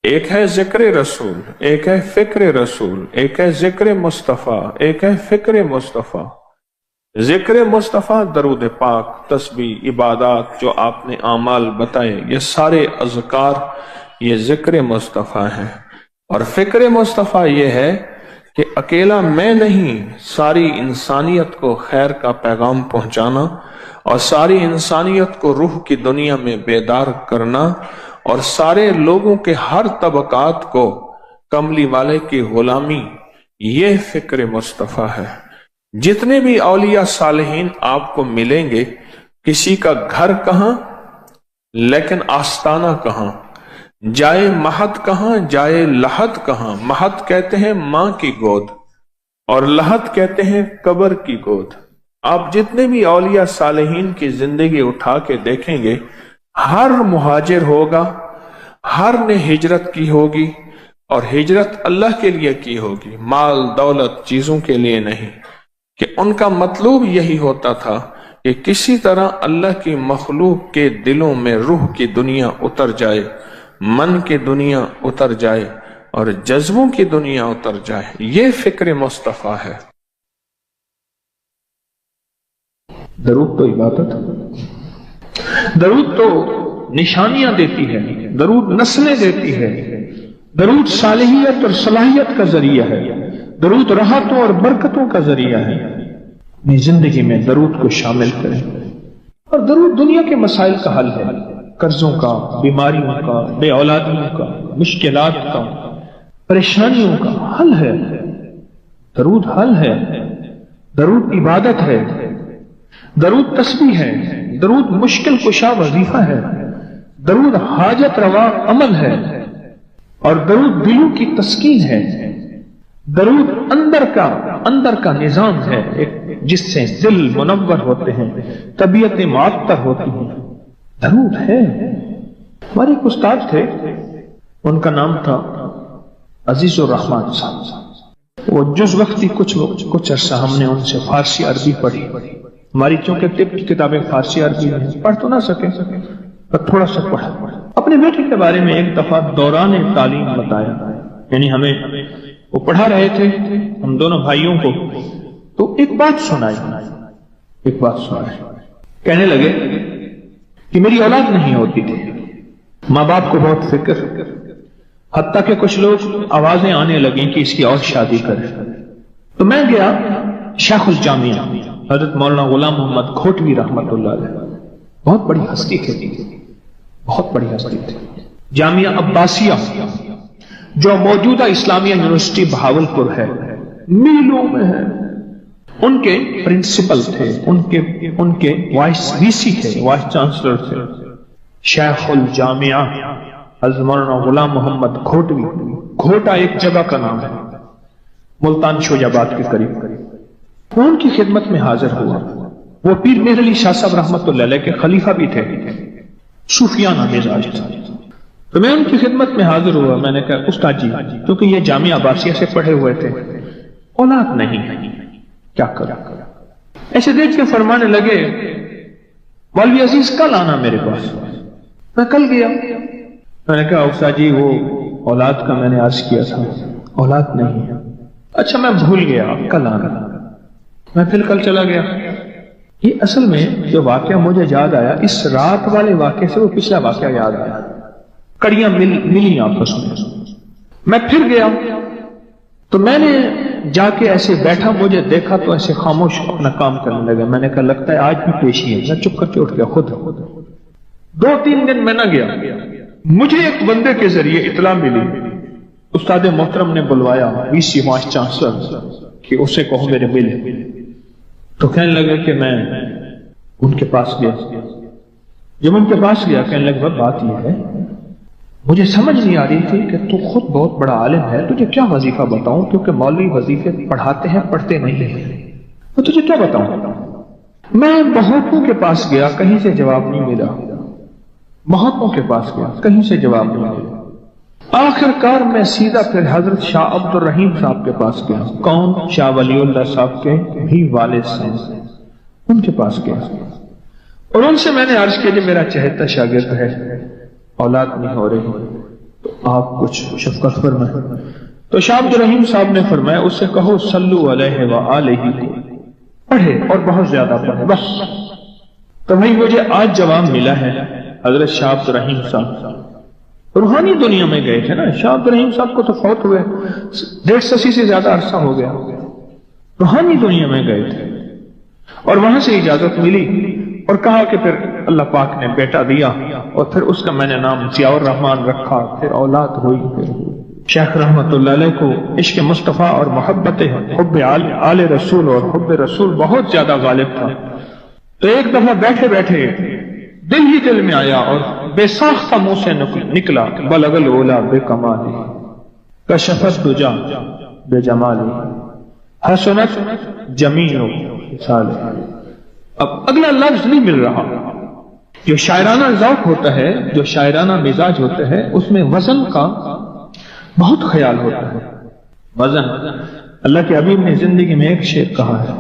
ایک ہے ذکر رسول، ایک ہے فکر رسول، ایک ہے ذکر مصطفیٰ، ایک ہے فکر مصطفیٰ۔ ذکر مصطفیٰ درود پاک، تسبیح، عبادات جو آپ نے اعمال بتائے، یہ سارے اذکار یہ ذکر مصطفیٰ ہیں۔ اور فکر مصطفیٰ یہ ہے کہ اکیلا میں نہیں، ساری انسانیت کو خیر کا پیغام پہنچانا اور ساری انسانیت کو روح کی دنیا میں بیدار کرنا اور سارے لوگوں کے ہر طبقات کو کملی والے کی غلامی، یہ فکر مصطفیٰ ہے۔ جتنے بھی اولیاء صالحین آپ کو ملیں گے، کسی کا گھر کہاں لیکن آستانہ کہاں، جائے مہد کہاں جائے لحد کہاں۔ مہد کہتے ہیں ماں کی گود اور لحد کہتے ہیں قبر کی گود۔ آپ جتنے بھی اولیاء صالحین کی زندگی اٹھا کے دیکھیں گے، ہر مہاجر ہوگا، ہر نے ہجرت کی ہوگی اور ہجرت اللہ کے لیے کی ہوگی، مال دولت چیزوں کے لیے نہیں، کہ ان کا مطلوب یہی ہوتا تھا کہ کسی طرح اللہ کی مخلوق کے دلوں میں روح کی دنیا اتر جائے، من کی دنیا اتر جائے اور جذبوں کی دنیا اتر جائے۔ یہ فکر مصطفیٰ ہے۔ درود تو عبادت ہے، درود تو نشانیاں دیتی ہے، درود نسلیں دیتی ہے، درود صالحیت اور صلاحیت کا ذریعہ ہے، درود راحتوں اور برکتوں کا ذریعہ ہے۔ اپنی زندگی میں درود کو شامل کریں، اور درود دنیا کے مسائل کا حل ہے، قرضوں کا، بیماریوں کا، بے اولادیوں کا، مشکلات کا، پریشانیوں کا حل ہے۔ درود حل ہے، درود عبادت ہے، درود تسبیح ہے، درود مشکل کشا وظیفہ ہے، درود حاجت روا عمل ہے، اور درود دلوں کی تسکین ہے۔ درود اندر کا نظام ہے، جس سے دل منور ہوتے ہیں، طبیعتیں معطر ہوتی ہیں۔ درود ہے۔ ہمارے ایک استاد تھے، ان کا نام تھا عزیز الرحمان صاحب۔ وہ جز وقتی کچھ عرصہ ہم نے ان سے فارسی عربی پڑھی۔ ہماری چونکہ ٹپس کتابیں فارسی عربی میں پڑھ تو نہ سکے پر تھوڑا سا پڑھا۔ اپنے بیٹے کے بارے میں ایک دفعہ دوران تعلیم بتایا، یعنی ہمیں وہ پڑھا رہے تھے ہم دونوں بھائیوں کو، تو ایک بات سنائی۔ کہنے لگے کہ میری اولاد نہیں ہوتی تھی، ماں باپ کو بہت فکر، حتیٰ کہ کچھ لوگ آوازیں آنے لگیں کہ اس کی اور شادی کرے۔ تو میں گیا شیخ الجامعہ حضرت مولانا غلام محمد کھوٹوی رحمت اللہ علیہ، بہت بڑی ہستی تھی، جامعہ عباسیہ جو موجودہ اسلامیہ یونیورسٹی بہاولپور ہے، میلوں میں ہے۔ ان کے پرنسپل تھے، ان کے وائس وی سی تھے، وائس چانسلر تھے شیخ الجامعہ حضرت مولانا غلام محمد کھوٹوی۔ کھوٹا ایک جگہ کا نام ہے، ملتان شوج آباد کے قریب۔ وہ ان کی خدمت میں حاضر ہوا۔ وہ پیر مہر علی شاہ صاحب رحمت اللہ علیہ کے خلیفہ بھی تھے، صوفیانہ مزاج تھا۔ تو میں ان کی خدمت میں حاضر ہوا۔ میں نے کہا استاد جی، کیونکہ یہ جامعہ عباسیہ سے پڑھے ہوئے تھے، اولاد نہیں، کیا کرا؟ ایسے دیکھ کے فرمانے لگے مولوی عزیز کل آنا میرے پاس۔ میں کل گیا۔ میں نے کہا استاد جی وہ اولاد کا میں نے عرض کیا تھا، اولاد نہیں ہے۔ اچھا میں بھول گیا، کل آنا۔ میں پھر کل چلا گیا۔ یہ اصل میں جو واقعہ مجھے یاد آیا، اس رات والے واقعے سے وہ پچھلا واقعہ یاد آیا، کڑیاں ملی آپس میں۔ میں پھر گیا تو میں نے جا کے ایسے بیٹھا، مجھے دیکھا تو ایسے خاموش اپنا کام کرنے لگا۔ میں نے کہا لگتا ہے آج بھی پیشی ہے۔ میں چپ کر کے اٹھ گیا خود۔ 2-3 دن میں نہ گیا۔ مجھے ایک بندے کے ذریعے اطلاع ملی، استاد محترم نے بلوایا، وی سی وائس چانسلر، کہ اسے کہو میرے ملے۔ تو کہنے لگا کہ میں ان کے پاس گیا۔ جب ان کے پاس گیا کہنے لگا بات یہ ہے، مجھے سمجھ نہیں آ رہی تھی کہ تو خود بہت بڑا عالم ہے، تجھے کیا وظیفہ بتاؤں، کیونکہ مولوی وظیفے پڑھاتے ہیں پڑھتے نہیں ہیں، تو تجھے کیا بتاؤں؟ میں بہتوں کے پاس گیا، کہیں سے جواب نہیں ملا۔ بہتوں کے پاس گیا، کہیں سے جواب نہیں ملا۔ آخر کار میں سیدھا پھر حضرت شاہ عبد الرحیم صاحب کے پاس گیا۔ کون؟ شاہ ولی اللہ صاحب کے بھی والد سے، ان کے پاس گیا اور ان سے میں نے عرض کیا کہ میرا چہتا شاگرد ہے، اولاد نہیں ہو رہی، تو آپ کچھ شفقت فرمائیں۔ تو شاہ عبد الرحیم صاحب نے فرمایا اس سے کہو صلو علیہ وآلہ کو پڑھے اور بہت زیادہ پڑھے بس۔ تو بھائی مجھے آج جواب ملا ہے، حضرت شاہ عبد الرحیم صاحب روحانی دنیا میں گئے تھے نا، شاہ عبد الرحیم صاحب کو تو فوت ہوئے 150 سے زیادہ عرصہ ہو گیا، روحانی دنیا میں گئے تھے اور وہاں سے اجازت ملی اور کہا کہ پھر اللہ پاک نے بیٹا دیا اور پھر اس کا میں نے نام ضیاء الرحمن رکھا، پھر اولاد ہوئی، پھر شیخ رحمت اللہ علیہ کو عشق مصطفیٰ اور محبت حب آل رسول اور حب رسول بہت زیادہ غالب تھا۔ تو ایک دفعہ بیٹھے بیٹھے دل ہی دل میں آیا اور بے ساختہ منہ سے نکلا بلغ العلا بے کمالی کشفت دجا بے جمالی حسنت جمیع خصالہ۔ اب اگلا لفظ نہیں مل رہا۔ جو شاعرانہ ذوق ہوتا ہے، جو شاعرانہ مزاج ہوتا ہے، اس میں وزن کا بہت خیال ہوتا ہے۔ وزن، اللہ کے حبیب نے زندگی میں ایک شعر کہا ہے،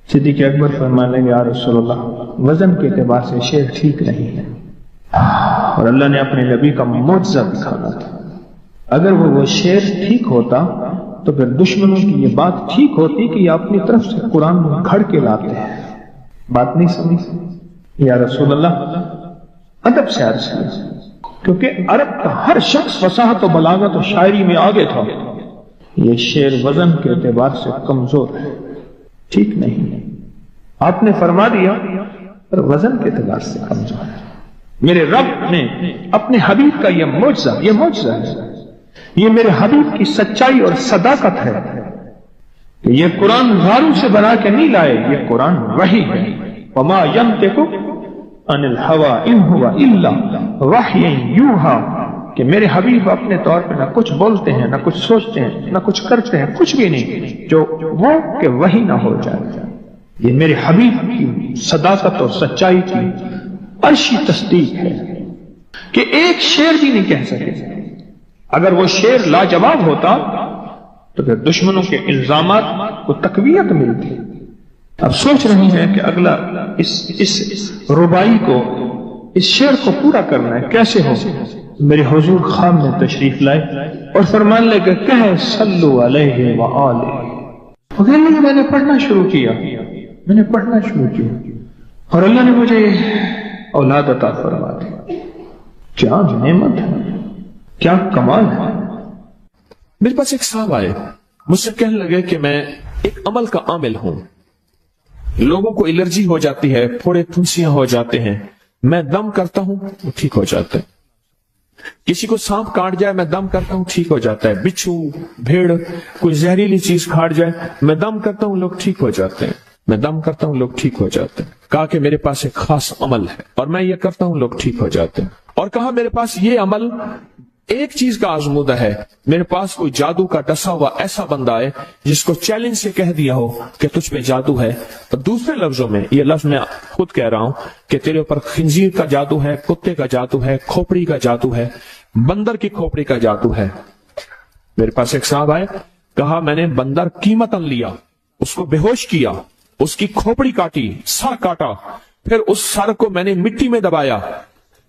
صدیق اکبر فرمانے لگے یا رسول اللہ وزن کے اعتبار سے شعر ٹھیک نہیں ہے، اور اللہ نے اپنے نبی کا معجزہ دکھانا تھا۔ اگر وہ شعر ٹھیک ہوتا تو پھر دشمنوں کی یہ بات ٹھیک ہوتی کہ یہ اپنی طرف سے قرآن میں گھڑ کے لاتے ہیں۔ بات نہیں سمجھ یا رسول اللہ ادب سے عرض کیا، کیونکہ عرب کا ہر شخص فصاحت و بلاغت و شاعری میں آگے تھا، یہ شعر وزن کے اعتبار سے کمزور ہے، ٹھیک نہیں ہے۔ آپ نے فرما دیا پر وزن کے اعتبار سے کمزور ہے۔ میرے رب نے اپنے حبیب کا یہ معجزہ ہے، یہ میرے حبیب کی سچائی اور صداقت ہے کہ یہ قرآن غاروں سے بنا کے نہیں لائے، یہ قرآن وحی ہے۔ وما ينطق عن الهوى ان هو الا وحی یوحی، کہ میرے حبیب اپنے طور پر نہ کچھ بولتے ہیں، نہ کچھ سوچتے ہیں، نہ کچھ کرتے ہیں، کچھ بھی نہیں جو وہ کہ وحی نہ ہو جائے۔ یہ میرے حبیب کی صداقت اور سچائی کی عرشی تصدیق ہے کہ ایک شعر بھی نہیں کہہ سکے۔ اگر وہ شعر لاجواب ہوتا تو پھر دشمنوں کے الزامات کو تقویت ملتی۔ اب سوچ رہی ہیں کہ اگلا اس ربائی کو، اس شعر کو پورا کرنا ہے، کیسے ہو؟ میرے حضور خام میں تشریف لائے اور فرمان لے کہ کہے صلو علیہ وآلہ، میں نے پڑھنا شروع کیا اور اللہ نے مجھے اولاد عطا فرما دی۔ کیا نعمت ہے، کیا کمال ہے۔ میرے پاس ایک صاحب آئے، مجھ سے کہنے لگے کہ میں ایک عمل کا عامل ہوں، لوگوں کو الرجی ہو جاتی ہے، پھوڑے پھنسیاں ہو جاتے ہیں، میں دم کرتا ہوں وہ ٹھیک ہو جاتا ہے۔ کسی کو سانپ کاٹ جائے میں دم کرتا ہوں ٹھیک ہو جاتا ہے، بچھو بھیڑ کوئی زہریلی چیز کھاٹ جائے میں دم کرتا ہوں لوگ ٹھیک ہو جاتے ہیں، میں دم کرتا ہوں لوگ ٹھیک ہو جاتے ہیں۔ کہا کہ میرے پاس ایک خاص عمل ہے اور میں یہ کرتا ہوں لوگ ٹھیک ہو جاتے ہیں، اور کہا میرے پاس یہ عمل ایک چیز کا آزمودہ ہے، میرے پاس کوئی جادو کا ڈسا ہوا ایسا بندہ ہے جس کو چیلنج سے کہہ دیا ہو کہ تجھ پہ جادو ہے، اور دوسرے لفظوں میں یہ لفظ میں خود کہہ رہا ہوں کہ تیرے اوپر خنزیر کا جادو ہے، کتے کا جادو ہے، کھوپڑی کا جادو ہے، بندر کی کھوپڑی کا جادو ہے۔ میرے پاس ایک صاحب آئے، کہا میں نے بندر قیمتاً لیا، اس کو بے ہوش کیا، اس کی کھوپڑی کاٹی، سر کاٹا، پھر اس سر کو میں نے مٹی میں دبایا،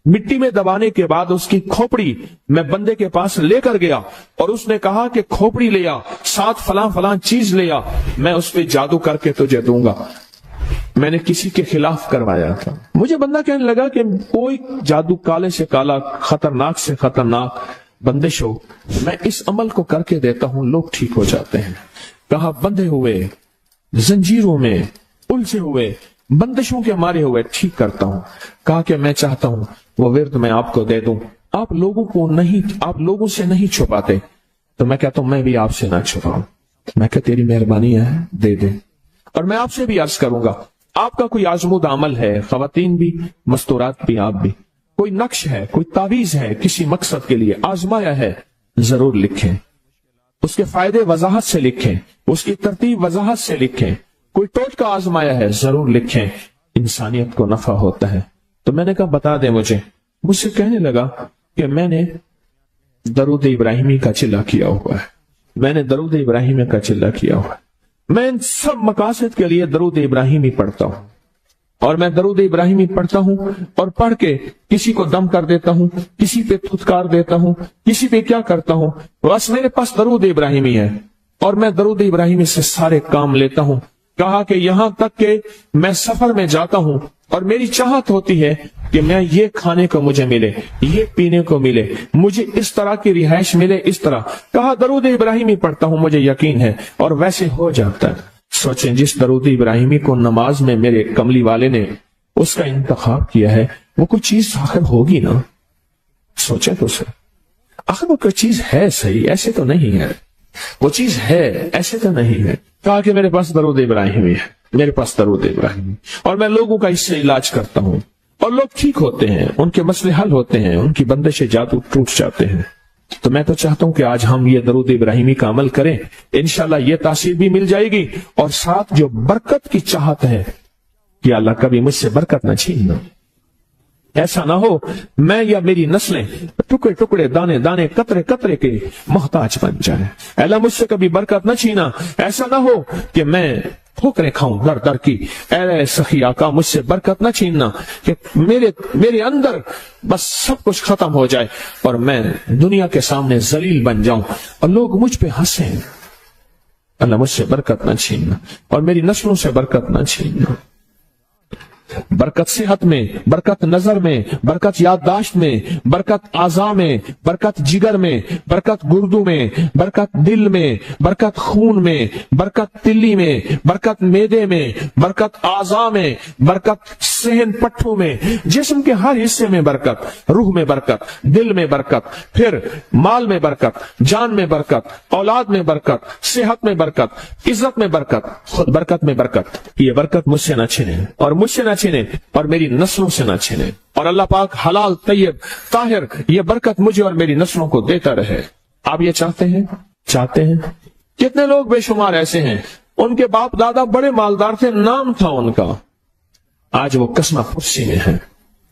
مٹی میں دبانے کے بعد اس کی کھوپڑی میں بندے کے پاس لے کر گیا اور اس نے کہا کہ کھوپڑی لیا، ساتھ فلاں فلاں چیز لیا، میں اس پہ جادو کر کے تجھے دوں گا۔ میں نے کسی کے خلاف کروایا تھا۔ مجھے بندہ کہنے لگا کہ کوئی جادو کالے سے کالا، خطرناک سے خطرناک بندش ہو، میں اس عمل کو کر کے دیتا ہوں لوگ ٹھیک ہو جاتے ہیں۔ کہا بندھے ہوئے، زنجیروں میں الجھے ہوئے، بندشوں کے مارے ہوئے ٹھیک کرتا ہوں۔ کہا کہ میں چاہتا ہوں وہ ورد میں آپ کو دے دوں، آپ لوگوں سے نہیں چھپاتے، تو میں کہتا ہوں میں بھی آپ سے نہ چھپاؤں، میں کہ تیری مہربانی ہے دے دے۔ اور میں آپ سے بھی عرض کروں گا، آپ کا کوئی آزمودہ عمل ہے، خواتین بھی، مستورات بھی، آپ بھی، کوئی نقش ہے، کوئی تعویذ ہے، کسی مقصد کے لیے آزمایا ہے، ضرور لکھیں، اس کے فائدے وضاحت سے لکھیں، اس کی ترتیب وضاحت سے لکھیں، کوئی ٹوٹکا آزمایا ہے ضرور لکھیں، انسانیت کو نفع ہوتا ہے۔ تو میں نے کہا بتا دیں مجھ سے کہنے لگا کہ میں نے درود ابراہیمی کا چلہ کیا ہوا ہے، میں نے درود ابراہیمی کا چلہ کیا ہوا ہے، میں ان سب مقاصد کے لیے درود ابراہیمی پڑھتا ہوں، اور میں درود ابراہیمی پڑھتا ہوں اور پڑھ کے کسی کو دم کر دیتا ہوں, کسی پہ تھتکار دیتا ہوں, کسی پہ کیا کرتا ہوں, بس میرے پاس درود ابراہیمی ہے اور میں درود ابراہیمی سے سارے کام لیتا ہوں. کہا کہ یہاں تک کہ میں سفر میں جاتا ہوں اور میری چاہت ہوتی ہے کہ میں یہ کھانے کو مجھے ملے, یہ پینے کو ملے, مجھے اس طرح کی رہائش ملے, اس طرح. کہا درود ابراہیمی پڑھتا ہوں, مجھے یقین ہے, اور ویسے ہو جاتا ہے. سوچیں جس درود ابراہیمی کو نماز میں میرے کملی والے نے اس کا انتخاب کیا ہے, وہ کوئی چیز آخر ہوگی نا. سوچیں تو سر, آخر وہ کوئی چیز ہے صحیح, ایسے تو نہیں ہے, وہ چیز ہے ایسے تو نہیں ہے. کہا کہ میرے پاس درود ابراہیمی ہے, میرے پاس درود ابراہیمی, اور میں لوگوں کا اس سے علاج کرتا ہوں اور لوگ ٹھیک ہوتے ہیں, ان کے مسئلے حل ہوتے ہیں, ان کی بندش جادو ٹوٹ جاتے ہیں. تو میں تو چاہتا ہوں کہ آج ہم یہ درود ابراہیمی کا عمل کریں, انشاءاللہ یہ تاثیر بھی مل جائے گی, اور ساتھ جو برکت کی چاہت ہے کہ اللہ کبھی مجھ سے برکت نہ چھیننا. ایسا نہ ہو میں یا میری نسلیں ٹکڑے ٹکڑے, دانے دانے, قطرے قطرے کے محتاج بن جائیں. اللہ مجھ سے کبھی برکت نہ چھینا. ایسا نہ ہو کہ میں ٹھوکریں کھاؤں در در کی. اے سخی آقا مجھ سے برکت نہ چھیننا کہ میرے اندر بس سب کچھ ختم ہو جائے اور میں دنیا کے سامنے ذلیل بن جاؤں اور لوگ مجھ پہ ہنسیں. اللہ مجھ سے برکت نہ چھیننا اور میری نسلوں سے برکت نہ چھیننا. برکت صحت میں, برکت نظر میں, برکت یادداشت میں, برکت اعضاء میں, برکت جگر میں, برکت گردوں میں, برکت دل میں, برکت خون میں, برکت تلی میں, برکت معدے میں, برکت اعضاء میں, برکت صحن پٹھوں میں, جسم کے ہر حصے میں برکت, روح میں برکت, دل میں برکت, پھر مال میں برکت, جان میں برکت, اولاد میں برکت, صحت میں برکت, عزت میں برکت, خود برکت میں برکت. یہ برکت مجھ سے نہ چھنے اور مجھ سے نہ چھنے اور میری نسلوں سے نہ چھنے, اور اللہ پاک حلال طیب طاہر یہ برکت مجھے اور میری نسلوں کو دیتا رہے. آپ یہ چاہتے ہیں؟ چاہتے ہیں؟ کتنے لوگ بے شمار ایسے ہیں, ان کے باپ دادا بڑے مالدار تھے, نام تھا ان کا, آج وہ قسمہ پرسی میں ہیں.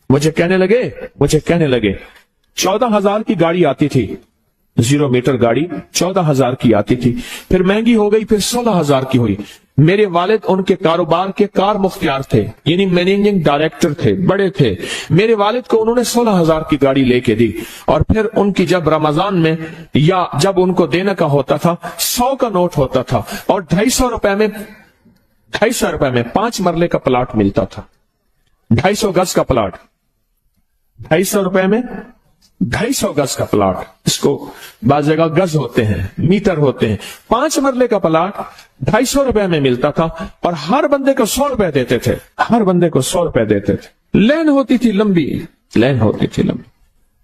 مجھے کہنے لگے 14,000 کی گاڑی آتی تھی, 0 میٹر گاڑی 14,000 کی آتی تھی, پھر مہنگی ہو گئی, پھر 16,000 کی ہوئی. میرے والد ان کے کاروبار کے کار مختار تھے, یعنی مینیجنگ ڈائریکٹر تھے, بڑے تھے. میرے والد کو انہوں نے 16,000 کی گاڑی لے کے دی, اور پھر ان کی جب رمضان میں یا جب ان کو دینے کا ہوتا تھا 100 کا نوٹ ہوتا تھا, اور 250 روپے میں 5 مرلے کا پلاٹ ملتا تھا. 250 گز کا پلاٹ, 250 روپے میں 250 گز کا پلاٹ, اس کو بعض جگہ گز ہوتے ہیں, میٹر ہوتے ہیں. 5 مرلے کا پلاٹ 250 روپے میں ملتا تھا, اور ہر بندے کو 100 روپے دیتے تھے, ہر بندے کو 100 روپے دیتے تھے. لین ہوتی تھی لمبی, لین ہوتی تھی لمبی.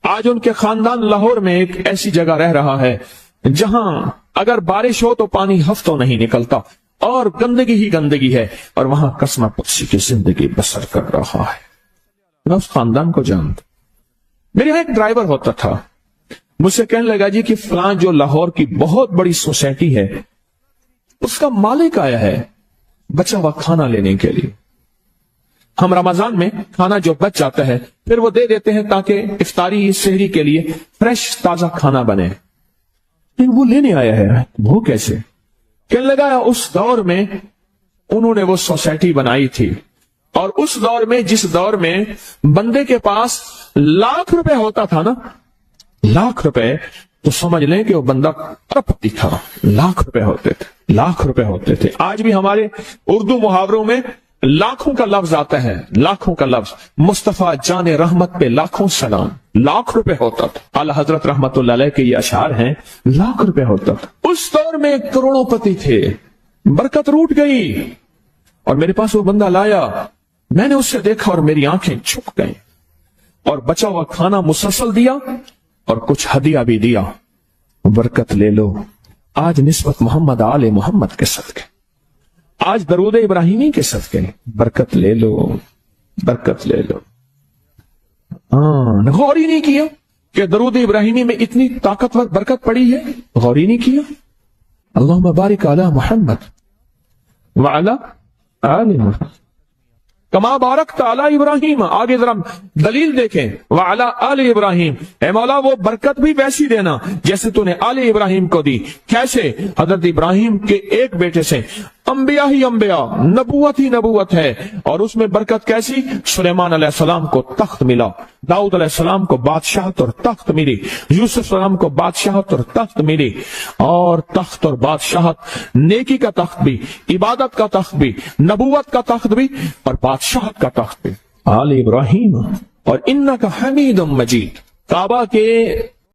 آج ان کے خاندان لاہور میں ایک ایسی جگہ رہ رہا ہے جہاں اگر بارش ہو تو پانی ہفتوں نہیں نکلتا, اور گندگی ہی گندگی ہے, اور وہاں قسمہ پرسی کی زندگی بسر کر رہا ہے. میں اس خاندان کو جانتا. میرے یہاں ایک ڈرائیور ہوتا تھا, مجھ سے کہنے لگا جی کہ فلاں جو لاہور کی بہت بڑی سوسائٹی ہے اس کا مالک آیا ہے بچا ہوا کھانا لینے کے لیے. ہم رمضان میں کھانا جو بچ جاتا ہے پھر وہ دے دیتے ہیں تاکہ افطاری سحری کے لیے فریش تازہ کھانا بنے. وہ لینے آیا ہے, وہ کیسے؟ کہنے لگا اس دور میں انہوں نے وہ سوسائٹی بنائی تھی, اور اس دور میں جس دور میں بندے کے پاس لاکھ روپے ہوتا تھا نا, لاکھ روپے, تو سمجھ لیں کہ وہ بندہ اربپتی تھا. لاکھ روپے ہوتے تھے, لاکھ روپے ہوتے تھے. آج بھی ہمارے اردو محاوروں میں لاکھوں کا لفظ آتا ہے, لاکھوں کا لفظ. مصطفیٰ جان رحمت پہ لاکھوں سلام. لاکھ روپے ہوتا تھا. اعلی حضرت رحمت اللہ علیہ کے یہ اشعار ہیں, لاکھ روپے ہوتا تھا. اس دور میں کروڑوں پتی تھے, برکت روٹ گئی, اور میرے پاس وہ بندہ لایا. میں نے اس سے دیکھا اور میری آنکھیں جھک گئیں, اور بچا ہوا کھانا مسلسل دیا اور کچھ ہدیہ بھی دیا. برکت لے لو. آج نسبت محمد آل محمد کے صدقے, آج درود ابراہیمی کے صدقے برکت لے لو, برکت لے لو. غور ہی نہیں کیا کہ درود ابراہیمی میں اتنی طاقتور برکت پڑی ہے, غور ہی نہیں کیا. اللہم بارک علی محمد وعلی آل محمد کما بارکت علی ابراہیم. آگے ذرا دلیل دیکھیں, وعلی آل ابراہیم. اے مولا وہ برکت بھی ویسی دینا جیسے تو نے آل ابراہیم کو دی. کیسے؟ حضرت ابراہیم کے ایک بیٹے سے انبیاء ہی انبیاء، نبوت ہی نبوت ہے، اور اس میں برکت کیسی؟ سلیمان علیہ السلام کو تخت ملا، داؤد علیہ السلام کو بادشاہت اور تخت ملی، یوسف علیہ السلام کو بادشاہت اور تخت ملی، اور تخت اور بادشاہت، نیکی کا تخت بھی، عبادت کا تخت بھی، نبوت کا تخت بھی، اور بادشاہت کا تخت بھی، آل ابراہیم، اور انک حمید مجید۔ کعبہ کے